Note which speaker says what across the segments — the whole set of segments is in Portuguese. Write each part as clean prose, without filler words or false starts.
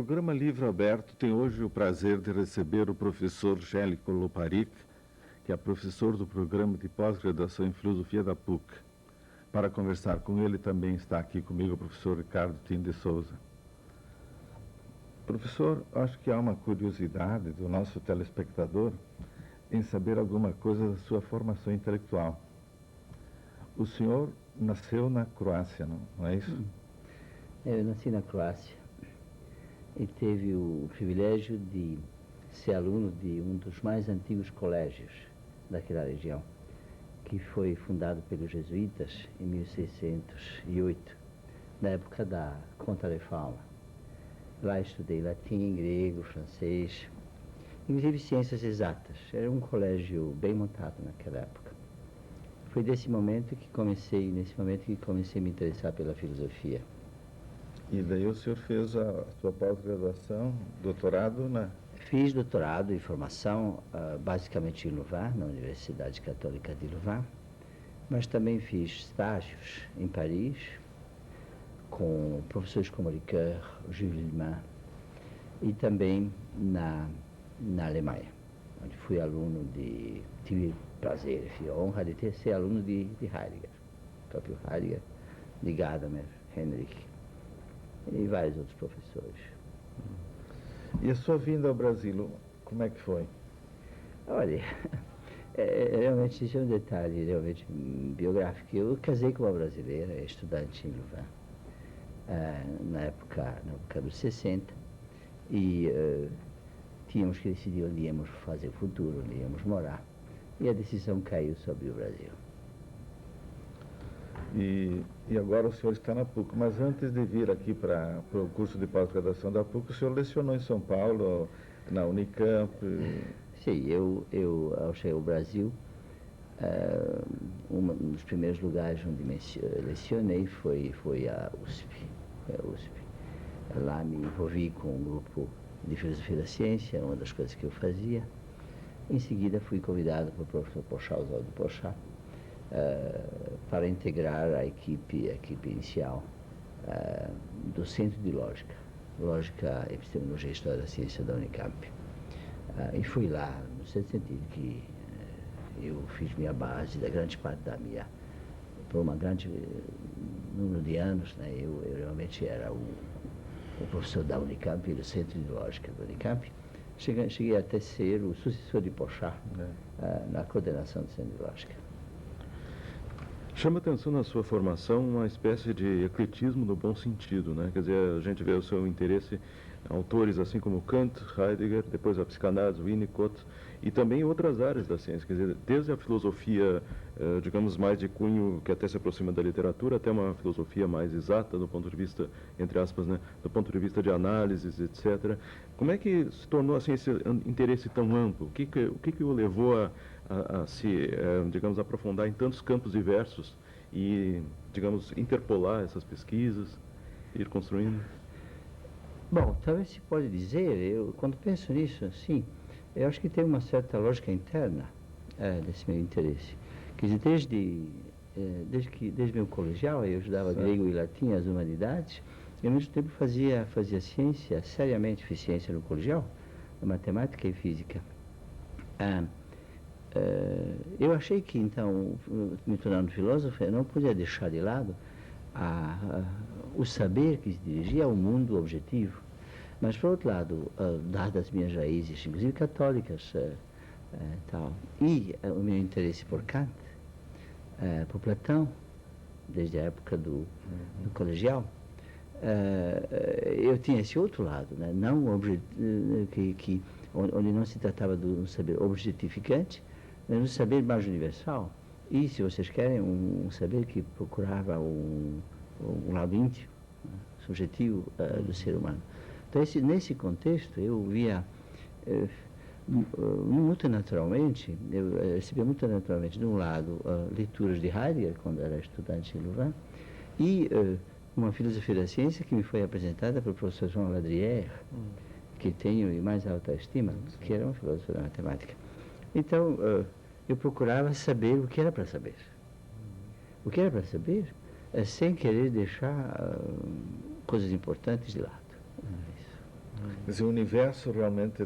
Speaker 1: programa Livro Aberto tem hoje o prazer de receber o professor Gélico Loparic, que é professor do programa de pós-graduação em Filosofia da PUC. Para conversar com ele também está aqui comigo o professor Ricardo Tim de Souza. Professor, acho que há uma curiosidade do nosso telespectador em saber alguma coisa da sua formação intelectual. O senhor nasceu na Croácia, não é isso?
Speaker 2: Eu nasci na Croácia e teve o privilégio de ser aluno de um dos mais antigos colégios daquela região, que foi fundado pelos jesuítas em 1608, na época da Contra-Reforma. Lá estudei latim, grego, francês, inclusive ciências exatas. Era um colégio bem montado naquela época. Foi nesse momento que comecei a me interessar pela filosofia.
Speaker 1: E daí o senhor fez a sua pós-graduação, doutorado na...
Speaker 2: Fiz doutorado em formação, basicamente em Louvain, na Universidade Católica de Louvain, mas também fiz estágios em Paris, com professores como Ricoeur, Jules Liman, e também na Alemanha, onde fui aluno tive prazer, a honra de ser aluno de Heidegger, o próprio Heidegger, de Gadamer, Henrich, e vários outros professores.
Speaker 1: E a sua vinda ao Brasil, como é que foi?
Speaker 2: Olha, realmente isso é um detalhe realmente biográfico. Eu casei com uma brasileira, estudante em Louvain, na época dos 60, e tínhamos que decidir onde íamos fazer o futuro, onde íamos morar, e a decisão caiu sobre o Brasil.
Speaker 1: E agora o senhor está na PUC, mas antes de vir aqui para o curso de pós-graduação da PUC, o senhor lecionou em São Paulo, na Unicamp?
Speaker 2: Sim, ao chegar ao Brasil, um dos primeiros lugares onde lecionei foi a USP. Lá me envolvi com um grupo de filosofia da ciência, uma das coisas que eu fazia. Em seguida fui convidado pelo professor Porchat, Oswaldo Porchat, para integrar a equipe inicial do Centro de Lógica, Epistemologia e História da Ciência da Unicamp. E fui lá, no certo sentido que eu fiz minha base da grande parte por um grande número de anos, né, eu realmente era o professor da Unicamp, do Centro de Lógica da Unicamp. Cheguei até ser o sucessor de Porchat na coordenação do Centro de Lógica.
Speaker 1: Chama atenção na sua formação uma espécie de ecletismo no bom sentido, né? Quer dizer, a gente vê o seu interesse em autores assim como Kant, Heidegger, depois a psicanálise, Winnicott, e também outras áreas da ciência, quer dizer, desde a filosofia, digamos, mais de cunho que até se aproxima da literatura, até uma filosofia mais exata do ponto de vista, entre aspas, né, do ponto de vista de análises, etc. Como é que se tornou assim esse interesse tão amplo? O que o levou a se, digamos, aprofundar em tantos campos diversos e, digamos, interpolar essas pesquisas, ir construindo?
Speaker 2: Bom, talvez se pode dizer, quando penso nisso, assim, eu acho que tem uma certa lógica interna desse meu interesse. Quer dizer, desde meu colegial, eu estudava grego e latim, as humanidades, e ao mesmo tempo fazia ciência, seriamente fiz ciência no colegial, matemática e física. Eu achei que, então, me tornando filósofo, eu não podia deixar de lado o saber que se dirigia ao mundo objetivo. Mas, por outro lado, dadas as minhas raízes, inclusive católicas, e o meu interesse por Kant, por Platão, desde a época do colegial, eu tinha esse outro lado, né? Onde não se tratava de um saber objetificante, mas um saber mais universal. E, se vocês querem, um saber que procurava um lado íntimo, subjetivo do ser humano. Então, nesse contexto, eu via muito naturalmente, eu recebia muito naturalmente, de um lado, leituras de Heidegger, quando era estudante em Louvain, e uma filosofia da ciência que me foi apresentada pelo professor João Ladrière, que tenho em mais alta estima, que era um filósofo da matemática. Então, eu procurava saber o que era para saber. O que era para saber, sem querer deixar coisas importantes de lado.
Speaker 3: Quer dizer, o universo realmente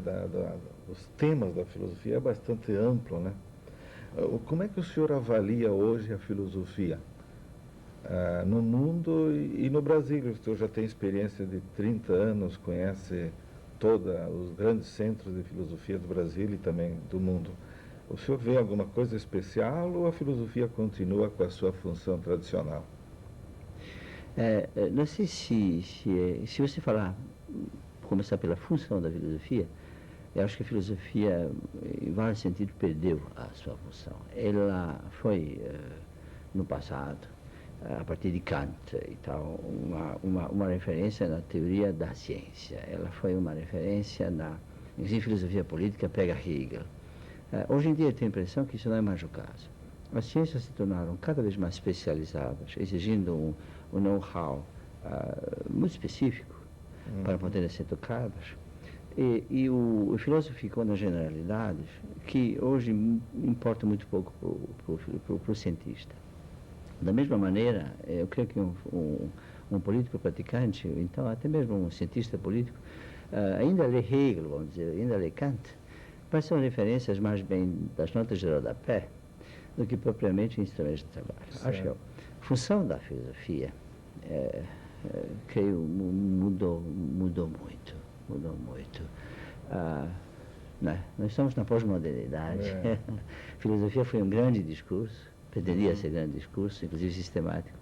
Speaker 3: dos temas da filosofia é bastante amplo, né? Como é que o senhor avalia hoje a filosofia no mundo e no Brasil? O senhor já tem experiência de 30 anos, conhece todos os grandes centros de filosofia do Brasil e também do mundo. O senhor vê alguma coisa especial ou a filosofia continua com a sua função tradicional?
Speaker 2: Não sei se você falar, começar pela função da filosofia, eu acho que a filosofia, em vários sentidos, perdeu a sua função. Ela foi, no passado, a partir de Kant e tal, uma referência na teoria da ciência. Ela foi uma referência inclusive, filosofia política pega Hegel. Hoje em dia, eu tenho a impressão que isso não é mais o caso. As ciências se tornaram cada vez mais especializadas, exigindo um know-how muito específico para poderem ser tocadas. E o filósofo ficou nas generalidades, que hoje importa muito pouco para o cientista. Da mesma maneira, eu creio que um político praticante, então até mesmo um cientista político, ainda lê Hegel, vamos dizer, ainda lê Kant, mas são referências mais bem das notas de rodapé do que propriamente instrumentos de trabalho.
Speaker 3: Certo.
Speaker 2: Acho que a função da filosofia, creio, mudou muito. Né? Nós estamos na pós-modernidade. Filosofia foi um grande discurso, pretendia ser grande discurso, inclusive sistemático.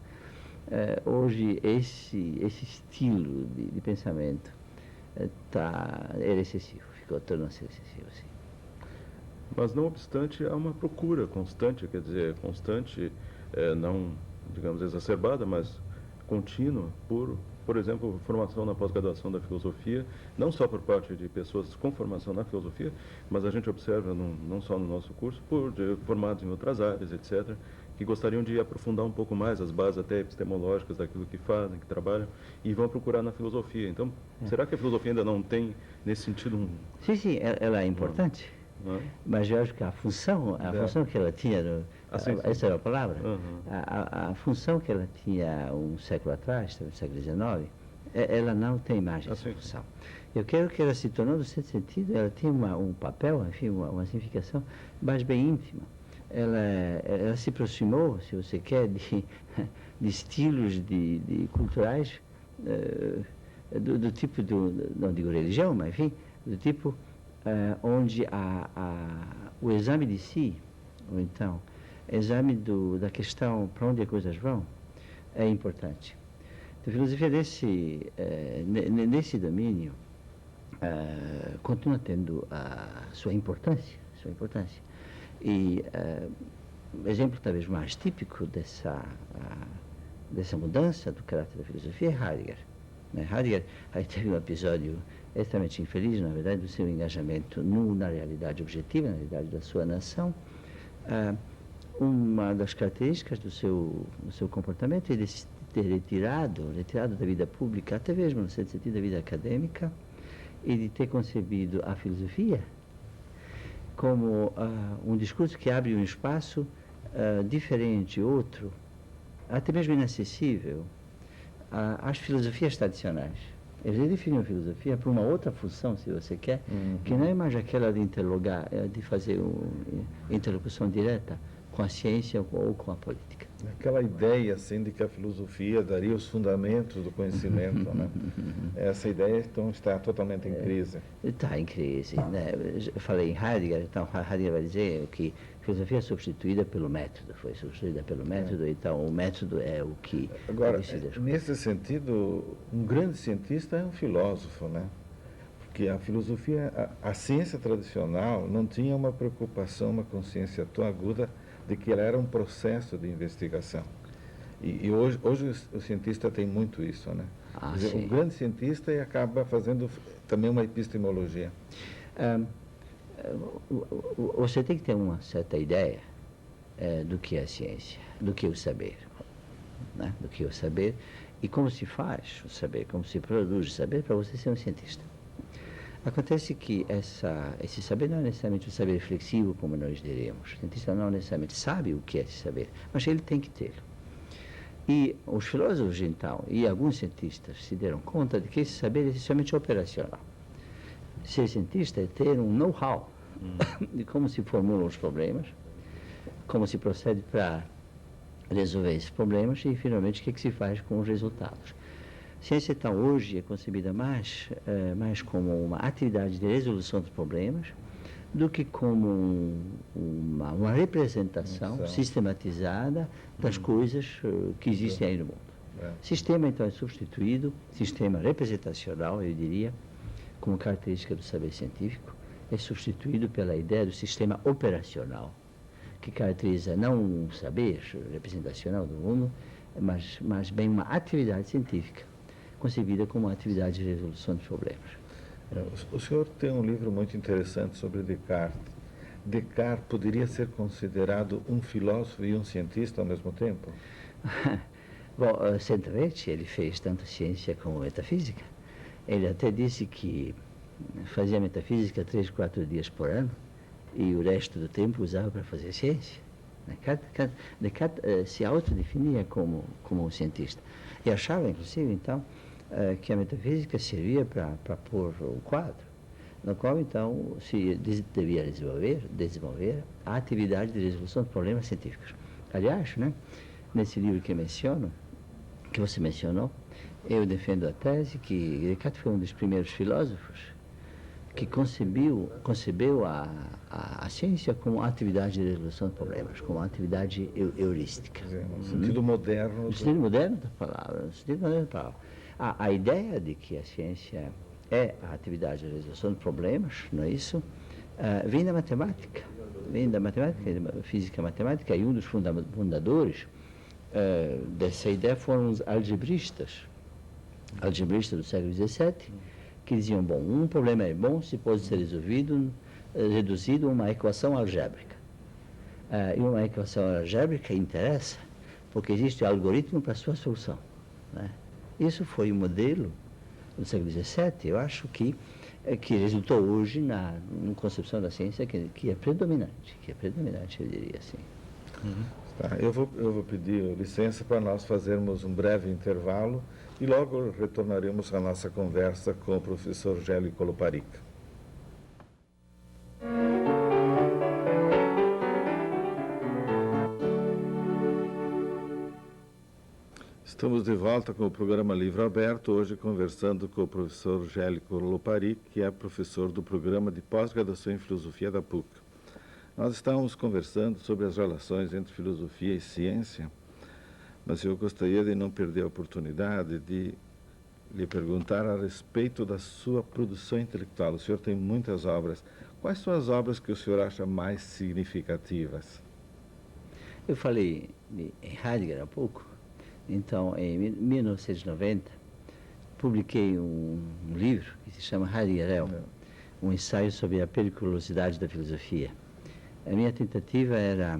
Speaker 2: Hoje, esse estilo de pensamento era excessivo, tornou-se excessivo, sim.
Speaker 1: Mas, não obstante, há uma procura constante, quer dizer, constante, não, digamos, exacerbada, mas contínua, por exemplo, formação na pós-graduação da filosofia, não só por parte de pessoas com formação na filosofia, mas a gente observa, não só no nosso curso, formados em outras áreas, etc., que gostariam de aprofundar um pouco mais as bases até epistemológicas daquilo que fazem, que trabalham, e vão procurar na filosofia. Então, será que a filosofia ainda não tem, nesse sentido,
Speaker 2: Sim, ela é importante. Mas eu acho que a função que ela tinha, essa era a palavra, a função que ela tinha um século atrás, no século XIX, ela não tem mais essa função. Eu quero que ela se tornou, no certo sentido, ela tem um papel, enfim, uma significação mais bem íntima. Ela se aproximou, se você quer, de estilos culturais do tipo, não digo religião, mas enfim, do tipo onde o exame de si, ou então, exame da questão para onde as coisas vão, é importante. A filosofia nesse domínio continua tendo a sua importância. E o exemplo talvez mais típico dessa mudança do caráter da filosofia é Heidegger. Heidegger teve um episódio extremamente infeliz, na verdade, do seu engajamento na realidade objetiva, na realidade da sua nação. Uma das características do seu comportamento é de se ter retirado da vida pública, até mesmo no sentido da vida acadêmica, e de ter concebido a filosofia como um discurso que abre um espaço diferente, outro, até mesmo inacessível, às filosofias tradicionais. Ele define a filosofia para uma outra função, se você quer, que não é mais aquela de interlogar, de fazer interlocução direta com a ciência ou com a política.
Speaker 3: Aquela ideia, assim, de que a filosofia daria os fundamentos do conhecimento, né? Essa ideia, então, está totalmente em crise.
Speaker 2: Está em crise, né? Eu falei em Heidegger, então Heidegger vai dizer que a filosofia é substituída pelo método, foi substituída pelo método, então o método é o que...
Speaker 3: Agora, nesse sentido, um grande cientista é um filósofo, né? Porque a filosofia, a ciência tradicional não tinha uma preocupação, uma consciência tão aguda de que ela era um processo de investigação. E hoje o cientista tem muito isso, né? Quer dizer, um grande cientista e acaba fazendo também uma epistemologia.
Speaker 2: Você tem que ter uma certa ideia do que é a ciência, do que é o saber, né? Do que é o saber e como se faz o saber, como se produz o saber para você ser um cientista. Acontece que esse saber não é necessariamente um saber flexível, como nós diremos. O cientista não necessariamente sabe o que é esse saber, mas ele tem que tê-lo. E os filósofos, então, e alguns cientistas se deram conta de que esse saber é essencialmente operacional. Ser cientista é ter um know-how de como se formulam os problemas, como se procede para resolver esses problemas e, finalmente, o que se faz com os resultados. Ciência, então, hoje é concebida mais como uma atividade de resolução dos problemas do que como uma representação sistematizada das coisas que existem aí no mundo. Sistema, então, é substituído, sistema representacional, eu diria, como característica do saber científico, é substituído pela ideia do sistema operacional, que caracteriza não um saber representacional do mundo, mas bem uma atividade científica, concebida como uma atividade de resolução de problemas.
Speaker 3: O senhor tem um livro muito interessante sobre Descartes. Descartes poderia ser considerado um filósofo e um cientista ao mesmo tempo?
Speaker 2: Bom, certamente ele fez tanto ciência como metafísica. Ele até disse que fazia metafísica 3, 4 dias por ano e o resto do tempo usava para fazer ciência. Descartes se autodefinia como um cientista. E achava, inclusive, então, que a metafísica servia para pôr um quadro, no qual, então, se devia desenvolver a atividade de resolução de problemas científicos. Aliás, né, nesse livro que você mencionou, eu defendo a tese que Descartes foi um dos primeiros filósofos que concebeu a ciência como atividade de resolução de problemas, como atividade heurística.
Speaker 3: No sentido moderno.
Speaker 2: No sentido moderno da palavra. No sentido moderno da palavra. A ideia de que a ciência é a atividade de resolução de problemas, não é isso? Vem da matemática. Vem da matemática, da física matemática, e um dos fundadores dessa ideia foram os algebristas do século XVII, que diziam, bom, um problema é bom se pode ser reduzido a uma equação algébrica. E uma equação algébrica interessa porque existe um algoritmo para a sua solução, né? Isso foi o modelo do século XVII, eu acho que resultou hoje na concepção da ciência que é predominante, eu diria assim.
Speaker 3: Tá, eu vou pedir licença para nós fazermos um breve intervalo e logo retornaremos à nossa conversa com o professor Gélio Coloparica. Estamos de volta com o programa Livro Aberto, hoje conversando com o professor Gélio Coloparica, que é professor do programa de pós-graduação em filosofia da PUC. Nós estávamos conversando sobre as relações entre filosofia e ciência, mas eu gostaria de não perder a oportunidade de lhe perguntar a respeito da sua produção intelectual. O senhor tem muitas obras. Quais são as obras que o senhor acha mais significativas?
Speaker 2: Eu falei em Heidegger há pouco. Então, em 1990, publiquei um livro que se chama Heidegger, um ensaio sobre a periculosidade da filosofia. A minha tentativa era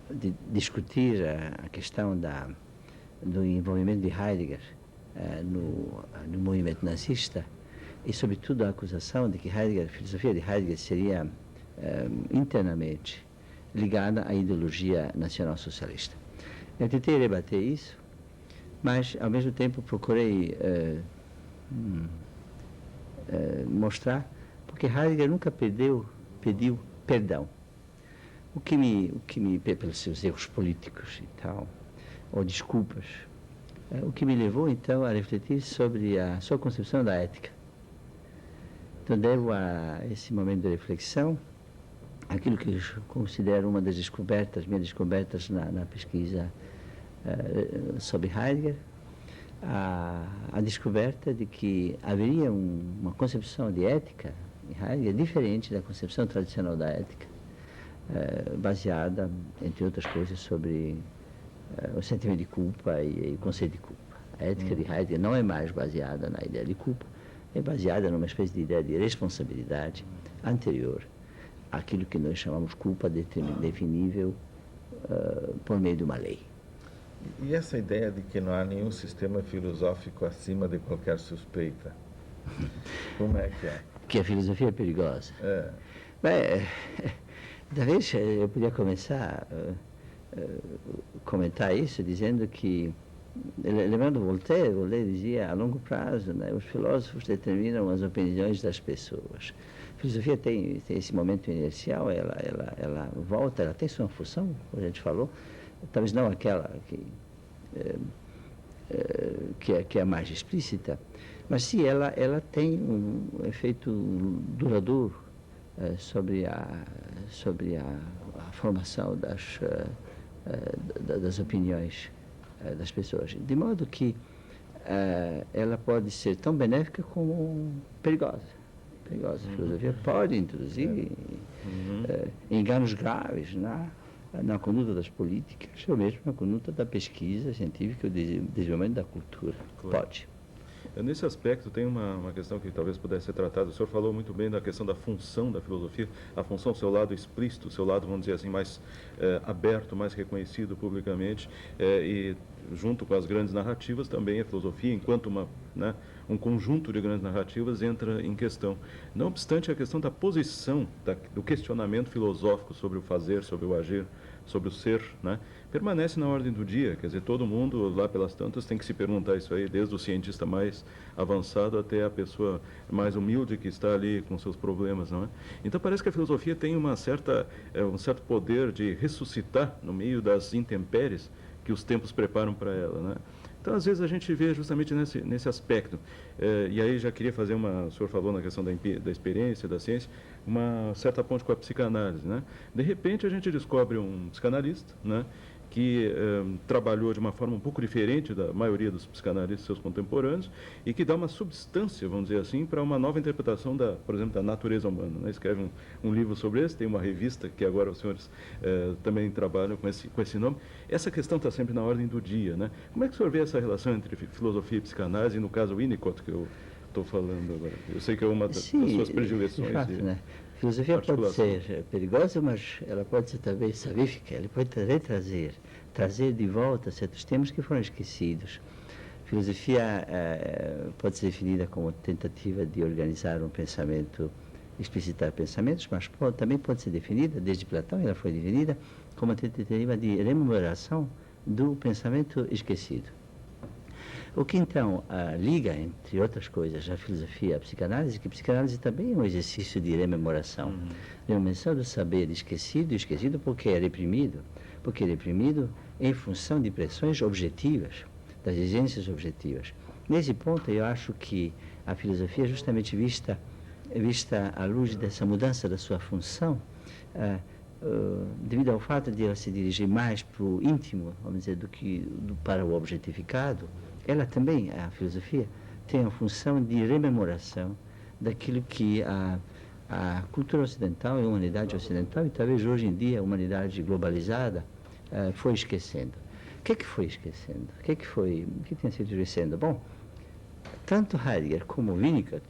Speaker 2: de discutir a questão do envolvimento de Heidegger no movimento nazista e, sobretudo, a acusação de que a filosofia de Heidegger seria internamente ligada à ideologia nacional-socialista. Eu tentei rebater isso, mas, ao mesmo tempo, procurei mostrar porque Heidegger nunca pediu perdão. O que me pelos seus erros políticos e tal, ou desculpas, o que me levou, então, a refletir sobre a sua concepção da ética. Então, devo a esse momento de reflexão aquilo que eu considero uma das minhas descobertas na pesquisa sobre Heidegger, a descoberta de que haveria uma concepção de ética em Heidegger diferente da concepção tradicional da ética, baseada, entre outras coisas, sobre o sentimento de culpa e o conceito de culpa. A ética de Heidegger não é mais baseada na ideia de culpa, é baseada numa espécie de ideia de responsabilidade anterior àquilo que nós chamamos culpa definível por meio de uma lei.
Speaker 3: E essa ideia de que não há nenhum sistema filosófico acima de qualquer suspeita, como é que é?
Speaker 2: Que a filosofia é perigosa? Bem, talvez eu podia começar a comentar isso dizendo que lembrando Voltaire dizia, a longo prazo, né, os filósofos determinam as opiniões das pessoas. A filosofia tem esse momento inercial, ela volta, ela tem sua função, como a gente falou, talvez não aquela que é mais explícita, mas sim, ela tem um efeito duradouro sobre a formação das opiniões das pessoas. De modo que ela pode ser tão benéfica como perigosa. A filosofia pode introduzir enganos graves na conduta das políticas, ou mesmo na conduta da pesquisa científica e do desenvolvimento da cultura. Claro. Pode.
Speaker 1: Nesse aspecto, tem uma questão que talvez pudesse ser tratada. O senhor falou muito bem da questão da função da filosofia, a função, seu lado explícito, seu lado, vamos dizer assim, mais aberto, mais reconhecido publicamente, e junto com as grandes narrativas também a filosofia, enquanto um conjunto de grandes narrativas, entra em questão. Não obstante, a questão da posição, do questionamento filosófico sobre o fazer, sobre o agir, sobre o ser, né, permanece na ordem do dia. Quer dizer, todo mundo, lá pelas tantas, tem que se perguntar isso aí, desde o cientista mais avançado até a pessoa mais humilde que está ali com seus problemas, não é? Então, parece que a filosofia tem um certo poder de ressuscitar no meio das intempéries que os tempos preparam para ela, né? Então, às vezes, a gente vê justamente nesse aspecto. E aí já queria fazer o senhor falou na questão da experiência, da ciência, uma certa ponte com a psicanálise, né? De repente, a gente descobre um psicanalista, né, que trabalhou de uma forma um pouco diferente da maioria dos psicanalistas seus contemporâneos e que dá uma substância, vamos dizer assim, para uma nova interpretação, por exemplo, da natureza humana, né? Escreve um livro sobre isso, tem uma revista que agora os senhores também trabalham com esse nome. Essa questão está sempre na ordem do dia, né? Como é que o senhor vê essa relação entre filosofia e psicanálise, e no caso o Winnicott, que eu estou falando agora? Eu sei que é uma das suas predileções.
Speaker 2: De fato, né? A filosofia pode ser perigosa, mas ela pode ser também salvífica, ela pode trazer de volta certos temas que foram esquecidos. A filosofia pode ser definida como tentativa de organizar um pensamento, explicitar pensamentos, mas também pode ser definida, desde Platão ela foi definida, como uma tentativa de rememoração do pensamento esquecido. O que então liga, entre outras coisas, a filosofia e a psicanálise, que a psicanálise também é um exercício de rememoração. Rememoração do saber esquecido porque é reprimido em função de pressões objetivas, das exigências objetivas. Nesse ponto, eu acho que a filosofia é justamente vista à luz dessa mudança da sua função, devido ao fato de ela se dirigir mais para o íntimo, vamos dizer, do que para o objetificado. Ela também, a filosofia, tem a função de rememoração daquilo que a cultura ocidental e a humanidade ocidental, e talvez hoje em dia a humanidade globalizada, foi esquecendo. O que foi esquecendo? O que tem sido esquecendo? Bom, tanto Heidegger como Winnicott,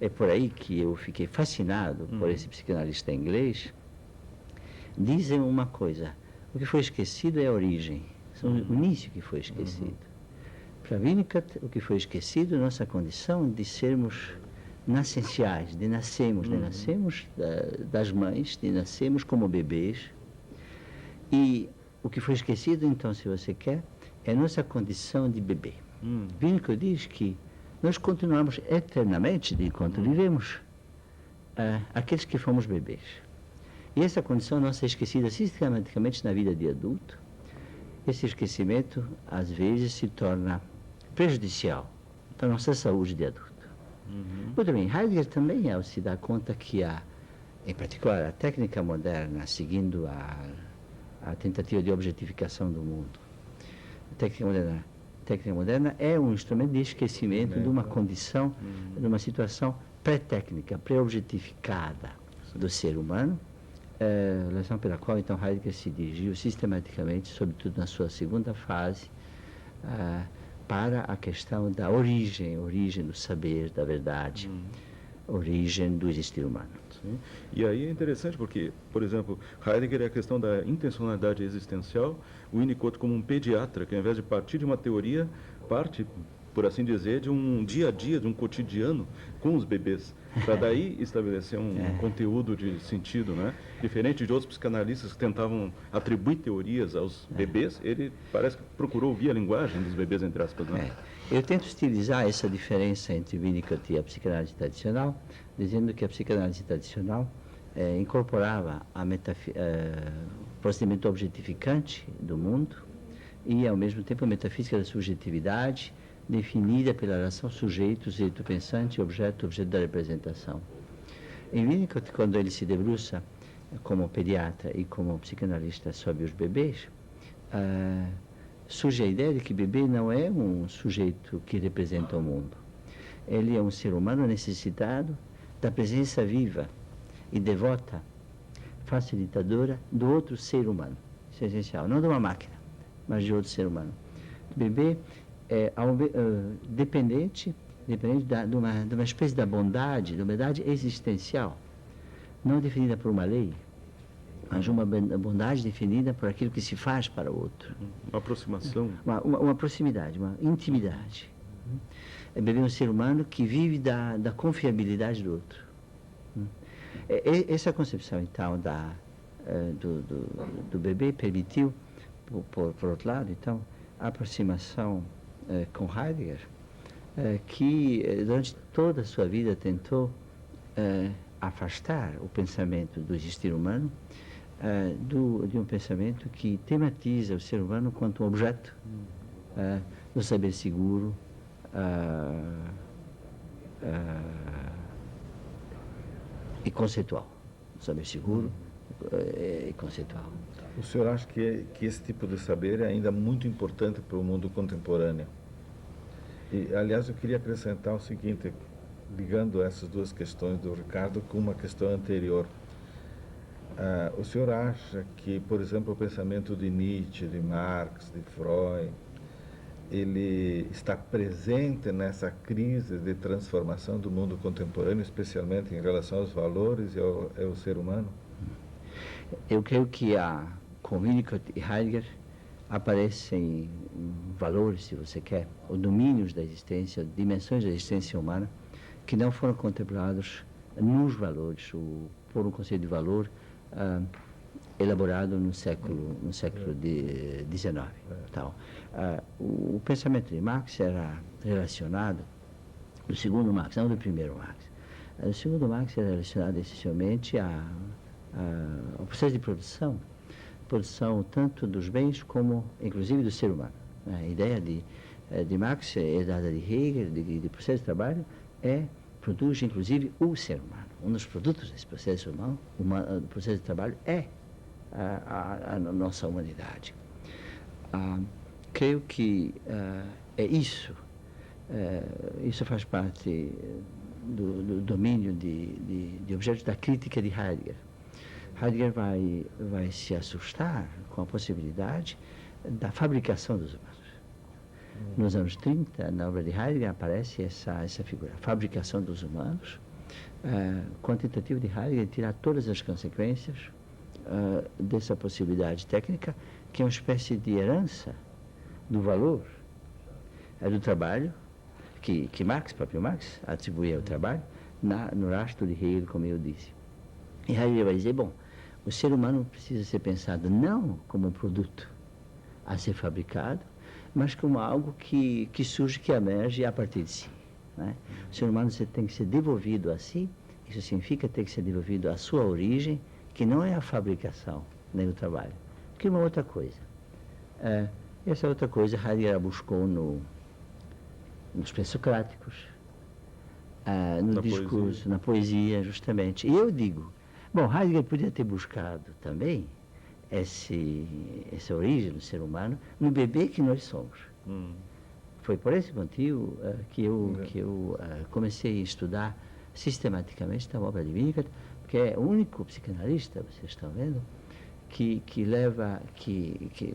Speaker 2: é por aí que eu fiquei fascinado por esse psicanalista inglês, dizem uma coisa: o que foi esquecido é a origem, o início que foi esquecido. Para Winnicott, o que foi esquecido é a nossa condição de sermos nascenciais, de nascermos das mães, de nascermos como bebês. E o que foi esquecido, então, se você quer, é a nossa condição de bebê. Winnicott diz que nós continuamos eternamente, enquanto vivemos, aqueles que fomos bebês. E essa condição nossa é esquecida sistematicamente na vida de adulto. Esse esquecimento, às vezes, se torna prejudicial para a nossa saúde de adulto. Muito bem, Heidegger também, ao se dar conta que em particular, a técnica moderna, seguindo a tentativa de objetificação do mundo, a técnica moderna é um instrumento de esquecimento de uma condição, de uma situação pré-técnica, pré-objetificada do ser humano, razão pela qual, então, Heidegger se dirigiu sistematicamente, sobretudo na sua segunda fase, para a questão da origem do saber, da verdade, origem do existir humano.
Speaker 1: Sim. E aí é interessante porque, por exemplo, Heidegger é a questão da intencionalidade existencial, o Winnicott como um pediatra, que ao invés de partir de uma teoria, parte por assim dizer, de um dia a dia, de um cotidiano com os bebês, para daí estabelecer um conteúdo de sentido, né? Diferente de outros psicanalistas que tentavam atribuir teorias aos bebês, ele parece que procurou ouvir a linguagem dos bebês, entre aspas, né?
Speaker 2: Eu tento estilizar essa diferença entre Winnicott e a psicanálise tradicional, dizendo que a psicanálise tradicional incorporava o procedimento objetificante do mundo e, ao mesmo tempo, a metafísica da subjetividade, definida pela relação sujeito, sujeito pensante, objeto, objeto da representação. Em Winnicott, quando ele se debruça como pediatra e como psicanalista sobre os bebês, surge a ideia de que bebê não é um sujeito que representa o mundo. Ele é um ser humano necessitado da presença viva e devota, facilitadora do outro ser humano. Isso é essencial, não de uma máquina, mas de outro ser humano. O bebê é dependente de uma espécie da bondade, de bondade existencial, não definida por uma lei, mas uma bondade definida por aquilo que se faz para o outro.
Speaker 1: Uma aproximação.
Speaker 2: Uma proximidade, uma intimidade. É bebê um ser humano que vive da confiabilidade do outro. Essa concepção, então, do bebê permitiu, por outro lado, então, a aproximação com Heidegger, que durante toda a sua vida tentou afastar o pensamento do existir humano de um pensamento que tematiza o ser humano quanto um objeto do saber seguro, e conceitual. Saber seguro e conceitual.
Speaker 3: O senhor acha que esse tipo de saber é ainda muito importante para o mundo contemporâneo? E, aliás, eu queria acrescentar o seguinte, ligando essas duas questões do Ricardo com uma questão anterior. O senhor acha que, por exemplo, o pensamento de Nietzsche, de Marx, de Freud, ele está presente nessa crise de transformação do mundo contemporâneo, especialmente em relação aos valores e ao ser humano?
Speaker 2: Eu creio que com Winnicott e Heidegger aparecem valores, se você quer, ou domínios da existência, dimensões da existência humana que não foram contemplados nos valores, por um conceito de valor elaborado no século XIX. Então, o pensamento de Marx era relacionado, do segundo Marx, não do primeiro Marx. O segundo Marx era relacionado essencialmente ao processo de produção tanto dos bens como, inclusive, do ser humano. A ideia de Marx, herdada de Hegel, de processo de trabalho, produz, inclusive, o ser humano. Um dos produtos desse processo do processo de trabalho é a nossa humanidade. Creio que é isso. Isso faz parte do domínio de objetos da crítica de Heidegger. Heidegger vai se assustar com a possibilidade da fabricação dos humanos. Nos anos 30, na obra de Heidegger, aparece essa figura, a fabricação dos humanos, com a tentativa de Heidegger tirar todas as consequências dessa possibilidade técnica, que é uma espécie de herança do valor, do trabalho, que próprio Marx, atribuía ao trabalho, no rastro de Hegel, como eu disse. E Heidegger vai dizer, bom, o ser humano precisa ser pensado não como um produto a ser fabricado, mas como algo que surge, que emerge a partir de si. Né? O ser humano tem que ser devolvido a si, isso significa ter que ser devolvido à sua origem, que não é a fabricação, nem o trabalho, que é uma outra coisa. Essa outra coisa Heidegger buscou nos pré-socráticos, no discurso, na poesia, justamente. E eu digo, bom, Heidegger podia ter buscado também essa origem do ser humano no bebê que nós somos. Foi por esse motivo que eu comecei a estudar sistematicamente a obra de Winnicott, porque é o único psicanalista, vocês estão vendo, que leva,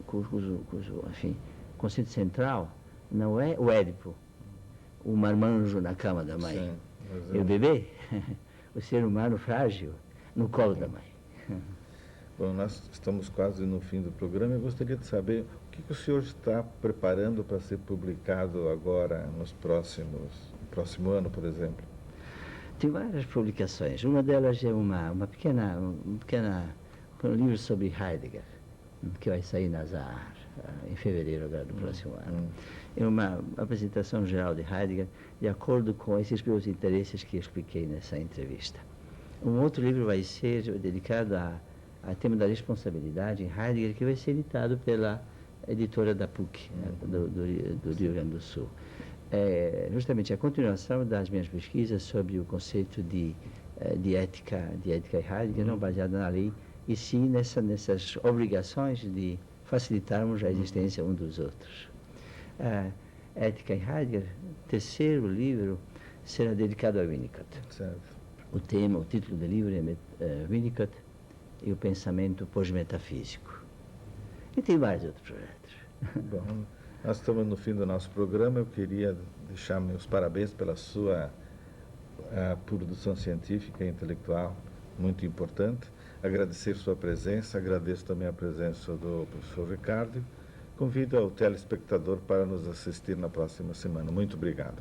Speaker 2: cujo enfim, conceito central não é o Édipo, o marmanjo na cama da mãe. Sim, e o bebê, o ser humano frágil, no colo da mãe.
Speaker 3: Bom, nós estamos quase no fim do programa. Eu gostaria de saber o que o senhor está preparando para ser publicado agora, no próximo ano, por exemplo.
Speaker 2: Tem várias publicações. Uma delas é um livro sobre Heidegger, que vai sair na Zahar em fevereiro agora do próximo ano. É uma apresentação geral de Heidegger de acordo com esses meus interesses que expliquei nessa entrevista. Um outro livro vai ser dedicado ao tema da responsabilidade em Heidegger, que vai ser editado pela editora da PUC, do Rio Grande do Sul. É justamente a continuação das minhas pesquisas sobre o conceito de ética em Heidegger, não baseada na lei, e sim nessas obrigações de facilitarmos a existência uns dos outros. A ética em Heidegger, terceiro livro, será dedicado a Winnicott.
Speaker 3: Certo.
Speaker 2: O título do livro é Winnicott e o pensamento pós-metafísico. E tem vários outros projetos.
Speaker 3: Bom, nós estamos no fim do nosso programa. Eu queria deixar meus parabéns pela sua produção científica e intelectual, muito importante. Agradecer sua presença, agradeço também a presença do professor Ricardo. Convido o telespectador para nos assistir na próxima semana. Muito obrigado.